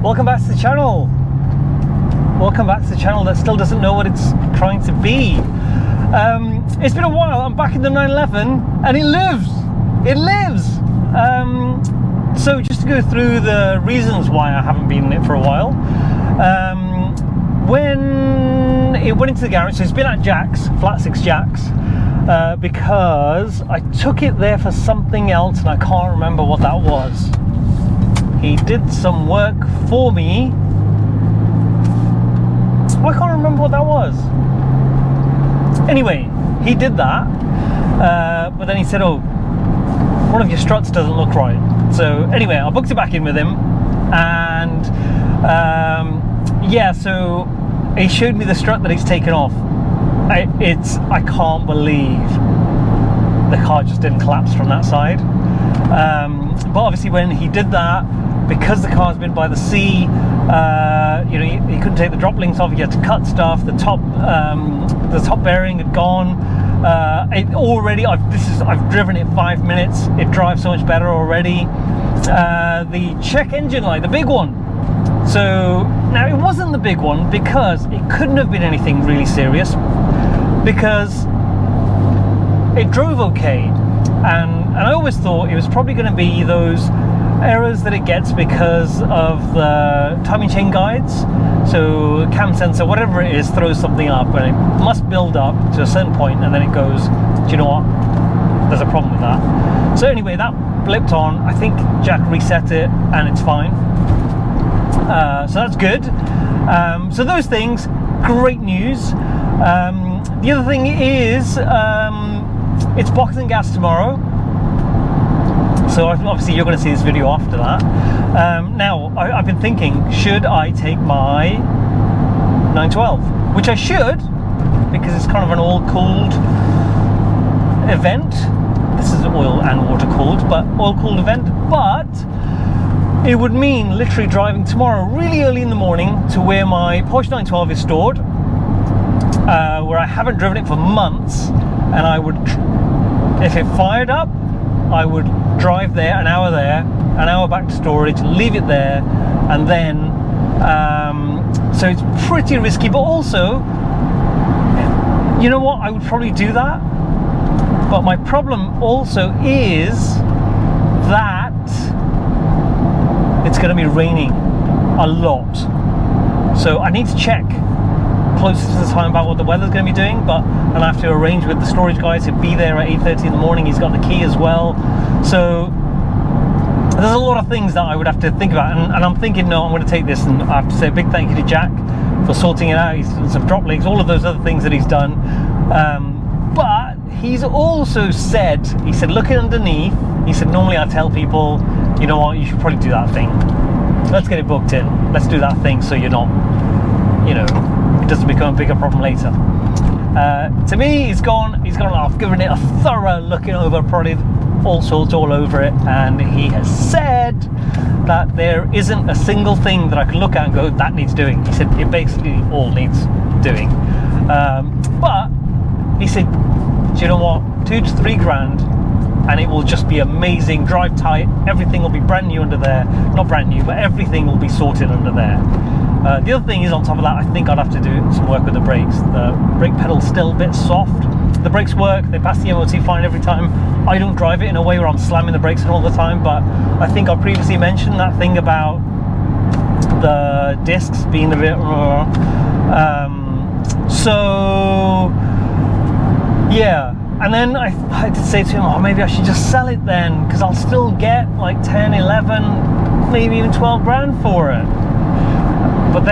Welcome back to the channel. Welcome back to the channel that still doesn't know what it's trying to be. It's been a while. I'm back in the 911 and it lives. It lives. So just to go through the reasons why I haven't been in it for a while. When it went into the garage, so it's been at Jack's, Flat 6 Jack's, because I took it there for something else and I can't remember what that was. He did some work for me. I can't remember what that was. Anyway, he did that, but then he said, oh, one of your struts doesn't look right. So anyway, I booked it back in with him, and yeah, so he showed me the strut that he's taken off. I can't believe the car just didn't collapse from that side. But obviously when he did that, because the car's been by the sea, you know, he couldn't take the drop links off. He had to cut stuff. The top bearing had gone. I've driven it 5 minutes. It drives so much better already. The check engine light, the big one. So now it wasn't the big one because it couldn't have been anything really serious, because it drove okay, and I always thought it was probably going to be those errors that it gets because of the timing chain guides. So cam sensor, whatever it is, throws something up and it must build up to a certain point and then it goes, do you know what, there's a problem with that. So anyway, that blipped on. I think Jack reset it and it's fine. So that's good. So those things, great news. The other thing is, it's Boxster gas tomorrow. So obviously you're going to see this video after that. Now, I've been thinking, should I take my 912? Which I should, because it's kind of an oil-cooled event. This is oil and water-cooled, but oil-cooled event. But it would mean literally driving tomorrow really early in the morning to where my Porsche 912 is stored, where I haven't driven it for months, and I would, if it fired up, I would drive there, an hour back to storage, leave it there, and then so it's pretty risky. But also, you know what, I would probably do that, but my problem also is that it's going to be raining a lot, so I need to check closer to the time about what the weather's going to be doing, but I'll have to arrange with the storage guys to be there at 8:30 in the morning. He's got the key as well, so there's a lot of things that I would have to think about, and I'm thinking, no, I'm going to take this, and I have to say a big thank you to Jack for sorting it out. He's done some drop links, all of those other things that he's done, but he's also said, he said, look underneath. He said, normally I tell people, you know what, you should probably do that thing. Let's get it booked in. Let's do that thing so you're not, you know, it doesn't become a bigger problem later. To me, he's gone off, given it a thorough looking over, prodded all sorts all over it, and he has said that there isn't a single thing that I can look at and go, that needs doing. He said it basically all needs doing. But he said, do you know what, 2 to 3 grand and it will just be amazing, drive tight, everything will be brand new under there. Not brand new, but everything will be sorted under there. The other thing is, on top of that, I think I'd have to do some work with the brakes. The brake pedal's still a bit soft. The brakes work, they pass the MOT fine every time. I don't drive it in a way where I'm slamming the brakes on all the time, but I think I previously mentioned that thing about the discs being a bit so yeah. And then I had to say to him, oh, maybe I should just sell it then, because I'll still get like 10, 11, maybe even 12 grand for it. But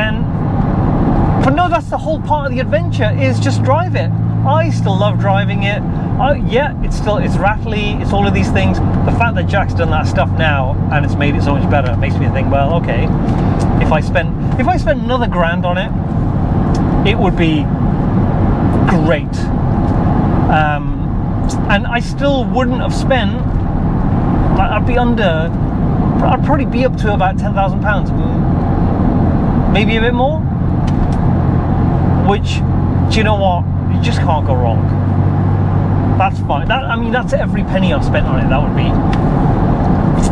no, that's the whole part of the adventure, is just drive it. I still love driving it. Yeah, it's rattly, it's all of these things. The fact that Jack's done that stuff now and it's made it so much better makes me think, well, okay, if I spent another grand on it, it would be great. And I still wouldn't have spent, I'd probably be up to about £10,000, maybe a bit more, which, do you know what, you just can't go wrong. That's fine. I mean, that's every penny I've spent on it, that would be.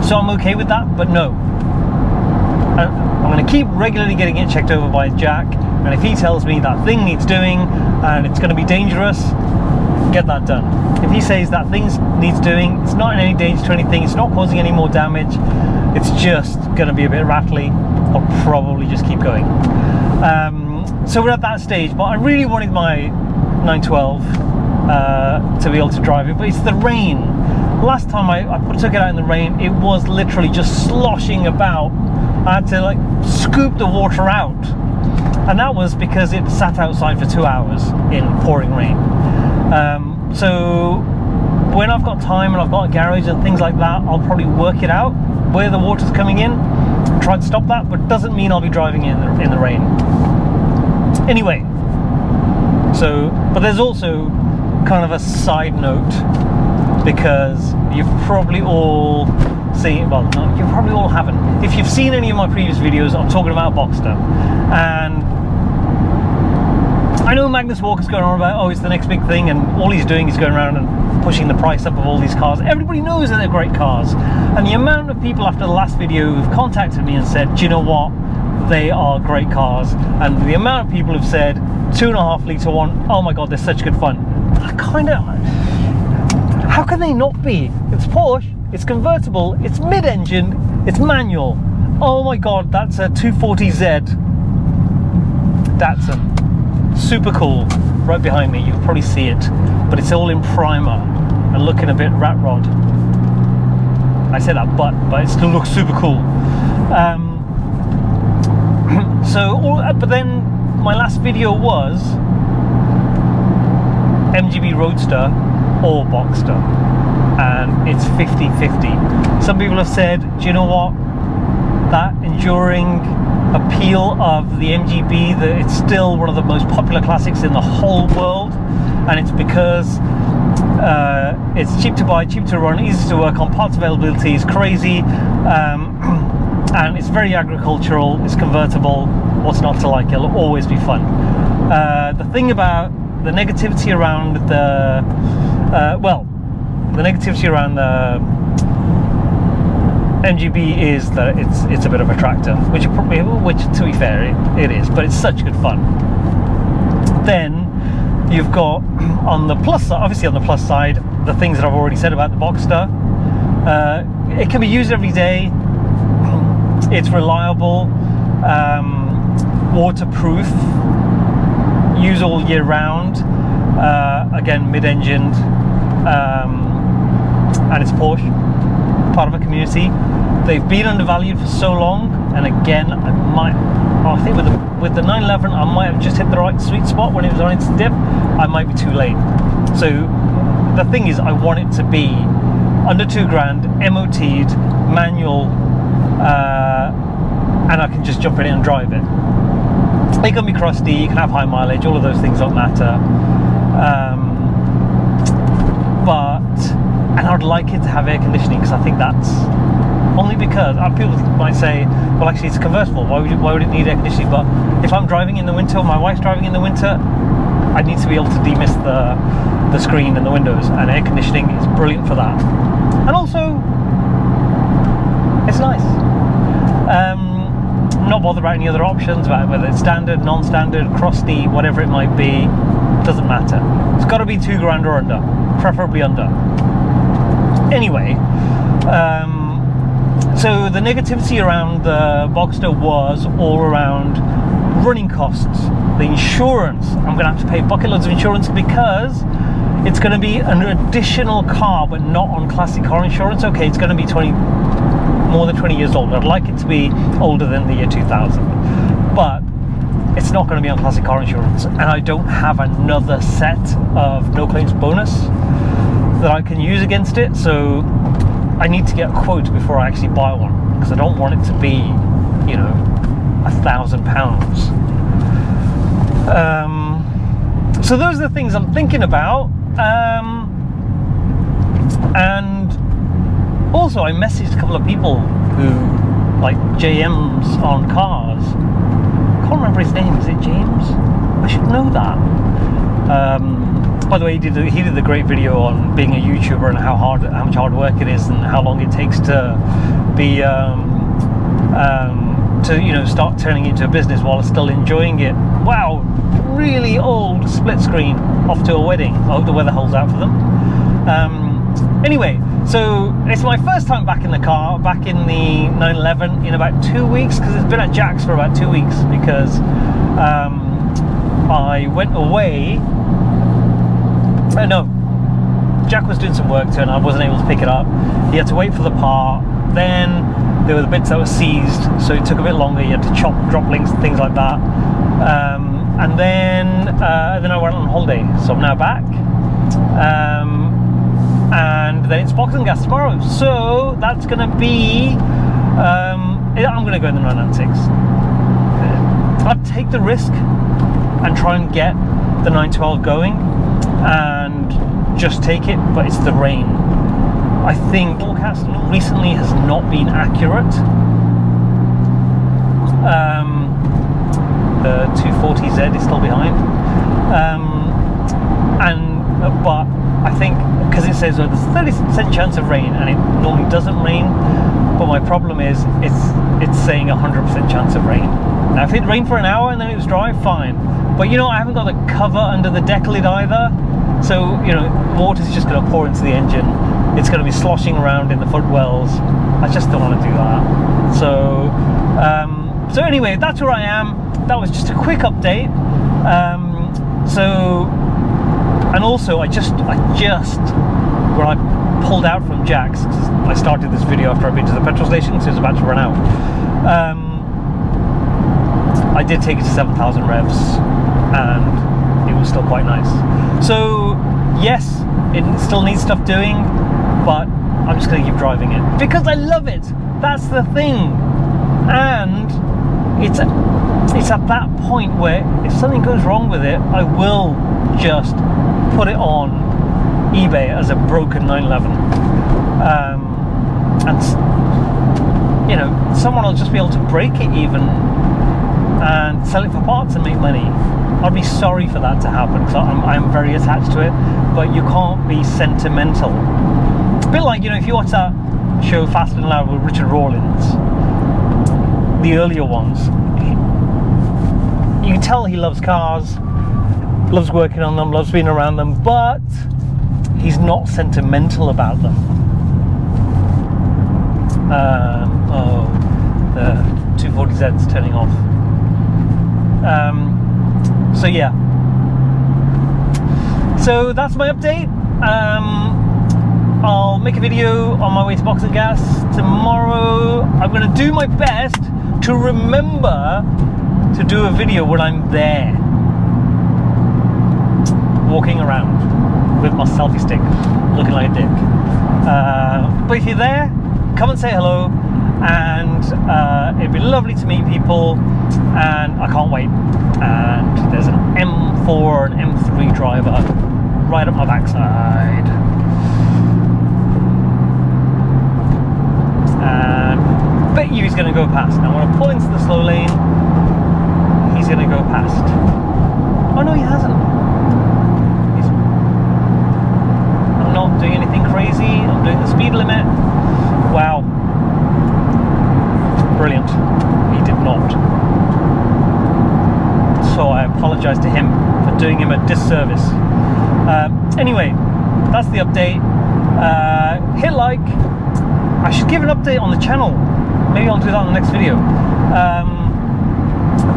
So I'm okay with that, but no. I'm going to keep regularly getting it checked over by Jack, and if he tells me that thing needs doing and it's going to be dangerous, get that done. If he says that thing needs doing, it's not in any danger to anything, it's not causing any more damage, it's just going to be a bit rattly, I'll probably just keep going. So we're at that stage, but I really wanted my 912 to be able to drive it, but it's the rain. Last time I took it out in the rain, it was literally just sloshing about. I had to like scoop the water out, and that was because it sat outside for 2 hours in pouring rain. So when I've got time and I've got a garage and things like that, I'll probably work it out where the water's coming in, try to stop that, but doesn't mean I'll be driving in the rain. Anyway, so, but there's also kind of a side note, because you've probably all seen, well, no, you probably all haven't. If you've seen any of my previous videos, I'm talking about Boxster, and I know Magnus Walker's going on about, oh, it's the next big thing, and all he's doing is going around and pushing the price up of all these cars. Everybody knows that they're great cars, and the amount of people after the last video who've contacted me and said, do you know what, they are great cars, and the amount of people who've said 2.5 litre one, oh my god, they're such good fun. I kind of, how can they not be? It's Porsche, it's convertible, it's mid-engine, it's manual. Oh my god, that's a 240Z Datsun. Super cool. Right behind me, you can probably see it, but it's all in primer and looking a bit rat rod. I say that but it still looks super cool. But then my last video was MGB Roadster or Boxster, and it's 50-50. Some people have said, do you know what, that enduring appeal of the MGB, that it's still one of the most popular classics in the whole world, and it's because it's cheap to buy, cheap to run, easy to work on, parts availability is crazy, and it's very agricultural, it's convertible. What's not to like? It'll always be fun. The thing about the negativity around the negativity around the MGB is that it's a bit of a tractor, which to be fair it is, but it's such good fun. Then you've got on the plus side, obviously on the plus side, the things that I've already said about the Boxster. It can be used every day. It's reliable, waterproof, use all year round. Again, mid-engined, and it's Porsche, part of a community. They've been undervalued for so long, and again, I think with the 911, I might have just hit the right sweet spot when it was on its dip. I might be too late. So the thing is, I want it to be under £2,000, MOT'd, manual, and I can just jump in it and drive it. It can be crusty, you can have high mileage, all of those things don't matter. And I'd like it to have air conditioning, because I think that's only because people might say, well, actually it's a convertible, why would it need air conditioning? But if I'm driving in the winter, or my wife's driving in the winter, I need to be able to demist the screen and the windows, and air conditioning is brilliant for that. And also, it's nice. I'm not bothered about any other options, about whether it's standard, non-standard, crusty, whatever it might be, doesn't matter. It's got to be £2,000 or under, preferably under. Anyway, so the negativity around the Boxster was all around running costs, the insurance. I'm going to have to pay bucket loads of insurance because it's going to be an additional car, but not on classic car insurance. Okay, it's going to be more than 20 years old. I'd like it to be older than the year 2000, but it's not going to be on classic car insurance, and I don't have another set of no claims bonus that I can use against it, so I need to get a quote before I actually buy one, because I don't want it to be, you know, £1,000. So those are the things I'm thinking about, and also I messaged a couple of people who like JMs on cars. I can't remember his name. Is it James? I should know that. By the way, he did the great video on being a YouTuber and how much hard work it is and how long it takes to be to to, you know, start turning it into a business while still enjoying it. Wow, really old split screen off to a wedding. I hope the weather holds out for them. Anyway, so it's my first time back in the car, back in the 911 in about 2 weeks, because it's been at Jack's for about 2 weeks, because I went away. No, Jack was doing some work to it and I wasn't able to pick it up. He had to wait for the part. Then there were the bits that were seized, so it took a bit longer. You had to drop links and things like that. And then I went on holiday, so I'm now back. And then it's Boxing Gas tomorrow, so that's going to be. I'm going to go in the 996. I'd take the risk and try and get the 912 going, and just take it, but it's the rain. I think forecast recently has not been accurate. The 240Z is still behind, but I think because it says there's a 30% chance of rain, and it normally doesn't rain. But my problem is it's saying 100% chance of rain. Now if it rained for an hour and then it was dry, fine. But you know, I haven't got the cover under the deck lid either. So, you know, water's just going to pour into the engine. It's going to be sloshing around in the footwells. I just don't want to do that. So, so anyway, that's where I am. That was just a quick update. And also, I just when I pulled out from Jack's, I started this video after I'd been to the petrol station, so it was about to run out. I did take it to 7,000 revs, and it was still quite nice. So yes, it still needs stuff doing, but I'm just going to keep driving it because I love it. That's the thing. And it's at that point where if something goes wrong with it, I will just put it on eBay as a broken 911, and you know, someone will just be able to break it even and sell it for parts and make money. I'd be sorry for that to happen, because I'm very attached to it, but you can't be sentimental. It's a bit like, you know, if you watch that show Fast and Loud with Richard Rawlins, the earlier ones, you can tell he loves cars, loves working on them, loves being around them, but he's not sentimental about them. Oh, the 240Z's turning off. So yeah, so that's my update. I'll make a video on my way to Boxing Gas tomorrow. I'm going to do my best to remember to do a video when I'm there, walking around with my selfie stick looking like a dick. But if you're there, come and say hello, and it'd be lovely to meet people, and I can't wait. And there's an M4 and M3 driver right up my backside, and I bet you he's going to go past. Now when I pull into the slow lane, he's going to go past. Oh no, he hasn't. I'm not doing anything crazy. I'm doing the speed limit. Wow, brilliant. He did not. So I apologize to him for doing him a disservice. Anyway, that's the update. Hit like. I should give an update on the channel. Maybe I'll do that in the next video.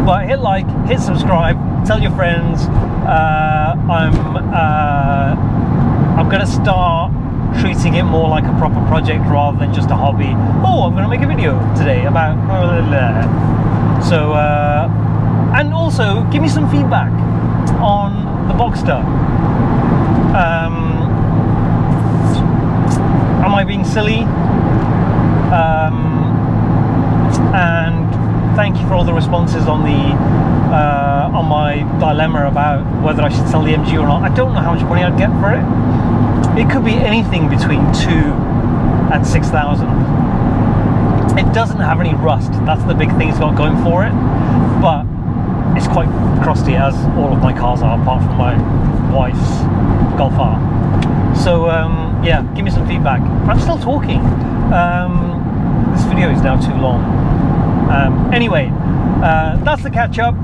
But hit like, hit subscribe, tell your friends. I'm gonna start treating it more like a proper project rather than just a hobby. Oh, I'm gonna make a video today about blah, blah, blah. So and also give me some feedback on the Boxster. Am I being silly? And thank you for all the responses on the on my dilemma about whether I should sell the MG or not. I don't know how much money I'd get for it. It could be anything between 2,000 and 6,000. It doesn't have any rust. That's the big thing it's got going for it. But it's quite crusty, as all of my cars are, apart from my wife's Golf R. So yeah, give me some feedback. I'm still talking. This video is now too long. Anyway, that's the catch up.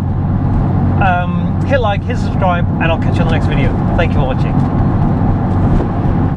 Hit like, hit subscribe, and I'll catch you on the next video. Thank you for watching.